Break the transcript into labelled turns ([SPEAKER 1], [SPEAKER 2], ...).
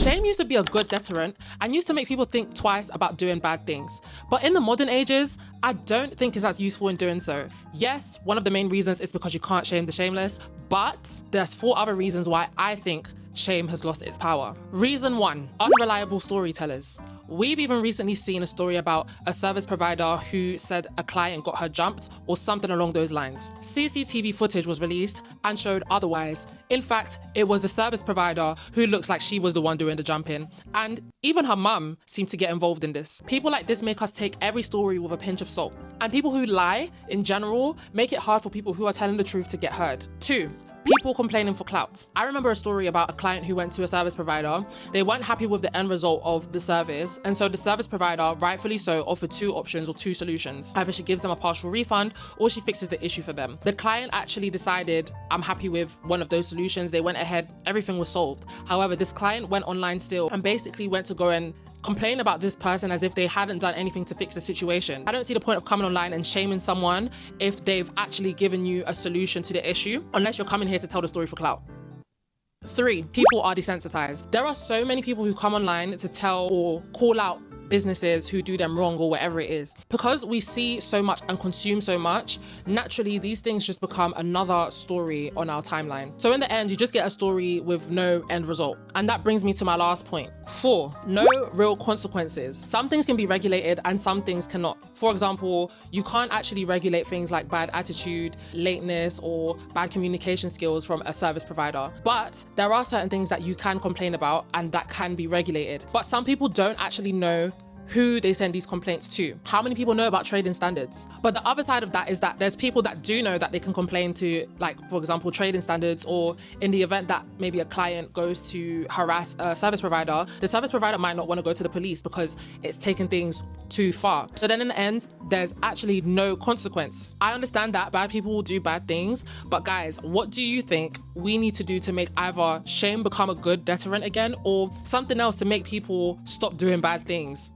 [SPEAKER 1] Shame used to be a good deterrent and used to make people think twice about doing bad things. But in the modern ages, I don't think it's as useful in doing so. Yes, one of the main reasons is because you can't shame the shameless, but there's 4 other reasons why I think shame has lost its power. Reason 1, unreliable storytellers. We've even recently seen a story about a service provider who said a client got her jumped or something along those lines. CCTV footage was released and showed otherwise. In fact, it was the service provider who looks like she was the one doing the jumping, and even her mum seemed to get involved in this. People like this make us take every story with a pinch of salt, and people who lie in general make it hard for people who are telling the truth to get heard. 2, people complaining for clout. I remember a story about a client who went to a service provider. They weren't happy with the end result of the service, and so the service provider, rightfully so, offered 2 options or 2 solutions. Either she gives them a partial refund or she fixes the issue for them. The client actually decided, I'm happy with one of those solutions. They went ahead, everything was solved. However, this client went online still and basically went to go and complain about this person as if they hadn't done anything to fix the situation. I don't see the point of coming online and shaming someone if they've actually given you a solution to the issue, unless you're coming here to tell the story for clout. 3, people are desensitized. There are so many people who come online to tell or call out businesses who do them wrong or whatever it is. Because we see so much and consume so much, naturally these things just become another story on our timeline. So in the end, you just get a story with no end result. And that brings me to my last point. 4, no real consequences. Some things can be regulated and some things cannot. For example, you can't actually regulate things like bad attitude, lateness, or bad communication skills from a service provider. But there are certain things that you can complain about and that can be regulated. But some people don't actually know who they send these complaints to. How many people know about trading standards? But the other side of that is that there's people that do know that they can complain to, like, for example, trading standards, or in the event that maybe a client goes to harass a service provider, the service provider might not want to go to the police because it's taken things too far. So then in the end, there's actually no consequence. I understand that bad people will do bad things, but guys, what do you think we need to do to make either shame become a good deterrent again, or something else to make people stop doing bad things?